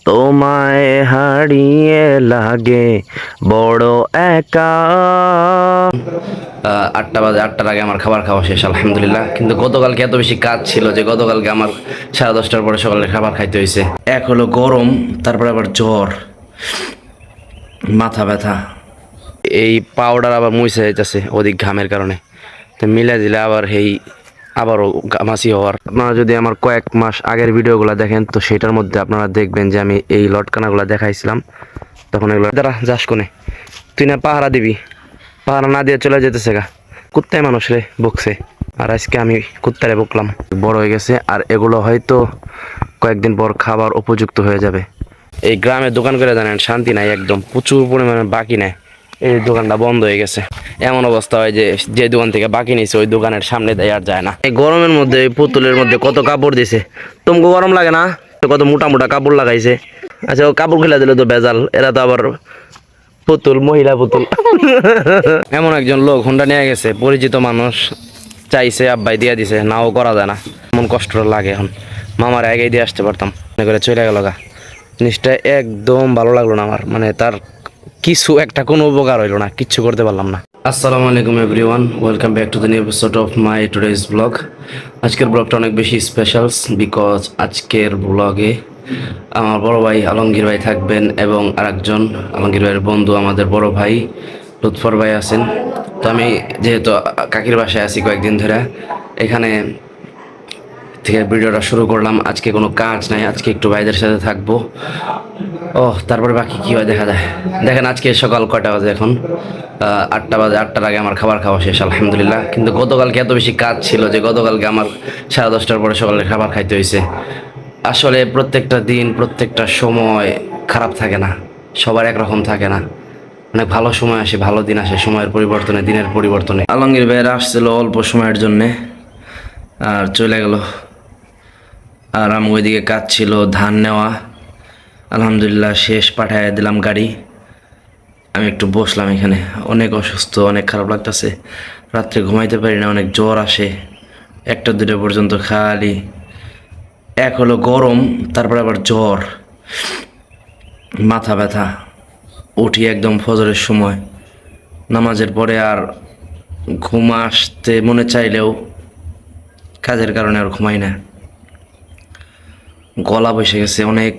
তোমায় হারিয়ে লাগে বড় একা। 8টা বাজে, 8টার আগে আমার খাবার খাওয়া শেষ আলহামদুলিল্লাহ। কিন্তু গতকালকে এত বেশি কাজ ছিল যে গতকালকে আমার 10:30টার পরে সকালে খাবার খাইতে হয়েছে। এক হলো গরম, তারপরে আবার জ্বর, মাথা ব্যথা, এই পাউডার আবার মুইছে যাইতেছে অধিক ঘামের কারণে। তো মিলে দিলে আবার আবারও ঘামাসি হওয়ার। আপনারা যদি আমার কয়েক মাস আগের ভিডিওগুলো দেখেন তো সেটার মধ্যে আপনারা দেখবেন যে আমি এই লটকানাগুলো দেখাইছিলাম। তখন এগুলো দ্বারা যাস কোনে, তুই না পাহারা দিবি, পাহারা না দিয়ে চলে যেতেছে গা। কুত্তায় মানুষ রে বকছে, আর আজকে আমি কুত্তারে বকলাম। বড় হয়ে গেছে আর এগুলো হয়তো কয়েকদিন পর খাবার উপযুক্ত হয়ে যাবে। এই গ্রামে দোকান করে জানেন শান্তি নাই, একদম প্রচুর পরিমাণে বাকি নেয়। এই দোকানটা বন্ধ হয়ে গেছে, এমন অবস্থা হয় যে যে দোকান থেকে বাকি নিয়েছে ওই দোকানের সামনে দেয় আর যায় না। এই গরমের মধ্যে এই পুতুলের মধ্যে কত কাপড় দিছে, তোমাকে গরম লাগে না? কত মোটা মোটা কাপড় লাগাইছে। আচ্ছা ও কাপড় খেলা দিলে তো বেজাল, এরা তো আবার পুতুল, মহিলা পুতুল। এমন একজন লোক হোন্ডা নিয়ে গেছে, পরিচিত মানুষ, চাইছে আব্বাই দিয়ে দিছে, নাও করা যায় না। এমন কষ্ট লাগে এখন, মামার আগেই দিয়ে আসতে পারতাম, মনে করে চলে গেল গা। জিনিসটা একদম ভালো লাগলো না আমার, মানে তার কিছু একটা কোনো উপকার হইলো না, কিচ্ছু করতে পারলাম না। আসসালামু আলাইকুম everyone, welcome back to the new episode of my today's blog. আজকের ব্লগটা অনেক বেশি স্পেশাল বিকজ আজকের ব্লগে আমার বড় ভাই আলমগীর ভাই থাকবেন এবং আরেকজন আলমগীর ভাইয়ের বন্ধু আমাদের বড় ভাই লুৎফর ভাই আছেন। তো আমি যেহেতু কাকির বাসায় আছি কয়েকদিন ধরে, এখানে থেকে ভিডিওটা শুরু করলাম। আজকে কোনো কাজ নাই, আজকে একটু ভাইদের সাথে থাকবো। তারপরে বাকি কী হয় দেখা যায়। দেখেন আজকে সকাল কয়টা বাজে, এখন 8টা বাজে, 8টার আগে আমার খাবার খাওয়া শেষ আলহামদুলিল্লাহ। কিন্তু গতকালকে এত বেশি কাজ ছিল যে গতকালকে আমার 10:30টার পরে সকালে খাবার খাইতে হয়েছে। আসলে প্রত্যেকটা দিন, প্রত্যেকটা সময় খারাপ থাকে না, সবার একরকম থাকে না। অনেক ভালো সময় আসে, ভালো দিন আসে, সময়ের পরিবর্তনে, দিনের পরিবর্তনে। আলমগীর ভাইয়েরা আসছিল অল্প সময়ের জন্যে আর চলে গেল। আর আমি ওইদিকে কাজ ছিল ধান নেওয়া, আলহামদুলিল্লাহ শেষ, পাঠায় দিলাম গাড়ি। আমি একটু বসলাম এখানে, অনেক অসুস্থ, অনেক খারাপ লাগতেছে, রাত্রে ঘুমাইতে পারি না, অনেক জ্বর আসে 1টা 2টা পর্যন্ত খালি। এক হলো গরম, তারপরে আবার জ্বর, মাথা ব্যথা। উঠি একদম ফজরের সময়, নামাজের পরে আর ঘুম আসতে মনে চাইলেও কাজের কারণে আর ঘুমাই না। গলা বসে গেছে, অনেক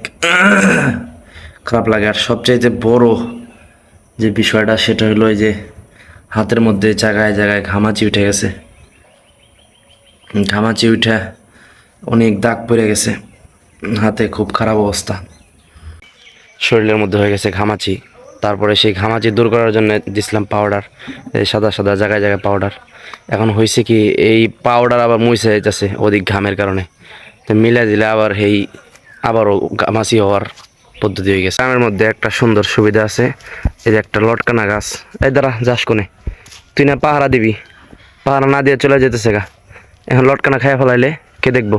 খারাপ লাগে। আর সবচাইতে বড় যে বিষয়টা সেটা হলো এই যে হাতের মধ্যে জায়গায় জায়গায় ঘামাচি উঠে গেছে, ঘামাচি উঠে অনেক দাগ পড়ে গেছে হাতে, খুব খারাপ অবস্থা। শরীরের মধ্যে হয়ে গেছে ঘামাচি। তারপরে সেই ঘামাচি দূর করার জন্য দিছিলাম পাউডার, এই সাদা সাদা জায়গায় জায়গায় পাউডার। এখন হয়েছে কি, এই পাউডার আবার মুইছে যাইতেছে অধিক ঘামের কারণে। তো মিলে দিলে আবারও ঘামাচি হওয়ার পদ্ধতি হয়ে গেছে। গ্রামের মধ্যে একটা সুন্দর সুবিধা আছে, এই যে একটা লটকানা গাছ। এই দ্বারা যাস কোনে, তুই না পাহারা দিবি, পাহারা না দিয়ে চলে যেতেছে গা। এখন লটকানা খাইয়া ফেলাইলে কে দেখবো?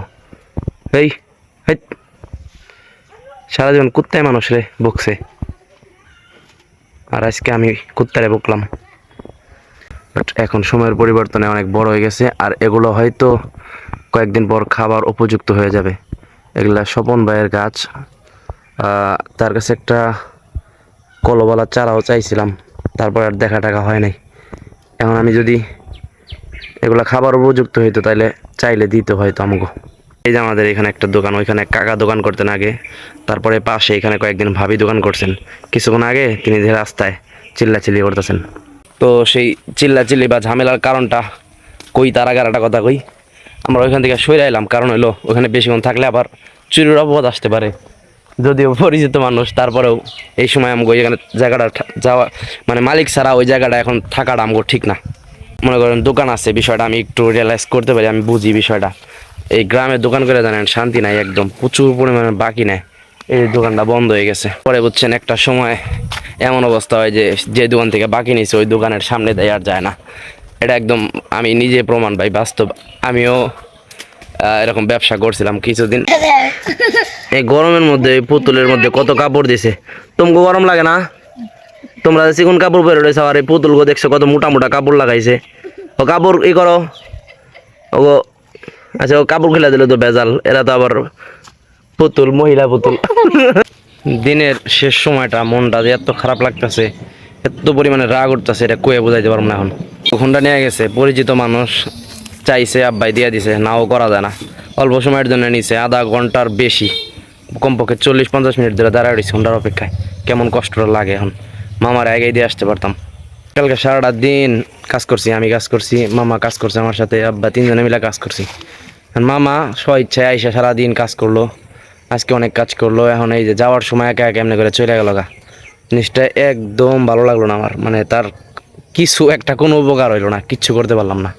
এই সারা জীবন কুত্তায় মানুষ রে বকছে, আর আজকে আমি কুত্তারে বকলাম। বাট এখন সময়ের পরিবর্তনে অনেক বড় হয়ে গেছে আর এগুলো হয়তো কয়েকদিন পর খাবার উপযুক্ত হয়ে যাবে। এগুলা স্বপন ভাইয়ের গাছ, তার কাছে একটা কলবালা চারাও চাইছিলাম, তারপর আর দেখা টাকা হয় নাই। এখন আমি যদি এগুলা খাবার উপযুক্ত হইতো তাহলে চাইলে দিতে হয়তো আমাকে। এই যে আমাদের এখানে একটা দোকান, ওইখানে কাকা দোকান করতেন আগে, তারপরে পাশে এখানে কয়েকদিন ভাবি দোকান করছেন। কিছুক্ষণ আগে তিনি যে রাস্তায় চিল্লাচিল্লি করতেছেন। তো সেই চিল্লাচিল্লি বা ঝামেলার কারণটা কই, তার আগে একটা কথা কই। আমরা ওইখান থেকে সরে এলাম, কারণ হলো ওখানে বেশিক্ষণ থাকলে আবার চুরির অপবাদ আসতে পারে। যদিও পরিচিত মানুষ, তারপরেও এই সময় আমাকে ওই জায়গাটা যাওয়া, মানে মালিক ছাড়া ওই জায়গাটা এখন থাকাটা আমাকে ঠিক না। মনে করেন দোকান আছে, বিষয়টা আমি একটু রিয়েলাইজ করতে পারি, আমি বুঝি বিষয়টা। এই গ্রামে দোকান করে জানেন শান্তি নাই, একদম প্রচুর পরিমাণে বাকি নেয়। এই দোকানটা বন্ধ হয়ে গেছে। পরে বুঝছেন একটা সময় এমন অবস্থা হয় যে যে দোকান থেকে বাকি নিয়েছে ওই দোকানের সামনে দেয় আর যায় না। এটা একদম আমি নিজে প্রমাণ পাই, বাস্তব। আমিও এরকম ব্যবসা করছিলাম কিছুদিন। এই গরমের মধ্যে এই পুতুলের মধ্যে কত কাপড় দিছে, তোমাকে গরম লাগে না? তোমরা চিকন কাপড় পরে রয়েছে, আর এই পুতুলকে দেখছো কত মোটা মোটা কাপড় লাগাইছে। ও কাপড় করো, ও আচ্ছা ও কাপড় খেলা দিলে তো বেজাল, এরা তো আবার পুতুল, মহিলা পুতুল। দিনের শেষ সময়টা মনটা যে এত খারাপ লাগতেছে, এত পরিমাণে রাগ উঠতেছে, এটা কয়ে বোঝাইতে পারবো না এখন। ফোনটা নিয়ে গেছে পরিচিত মানুষ, চাইছে আব্বাই দিয়ে দিছে, নাও করা যায় না। অল্প সময়ের জন্য নিছে, আধা ঘন্টার বেশি, কমপক্ষে 40-50 মিনিট ধরে দাঁড়ায় রয়েছে ফোনটার অপেক্ষায়। কেমন কষ্টটা লাগে এখন, মামার আগে দিয়ে আসতে পারতাম। কালকে সারাটা দিন কাজ করছি, আমি কাজ করছি, মামা কাজ করছে আমার সাথে, আব্বা, তিনজনে মিলে কাজ করছি। মামা স্ব ইচ্ছায় আইসা সারাদিন কাজ করলো, আজকে অনেক কাজ করলো। এখন এই যে যাওয়ার সময় একা একা এমনি করে চলে গেল গা। জিনিসটা একদম ভালো লাগলো না আমার, মানে তার কিছু একটা কোনো উপকার হইলো না, কিচ্ছু করতে পারলাম না।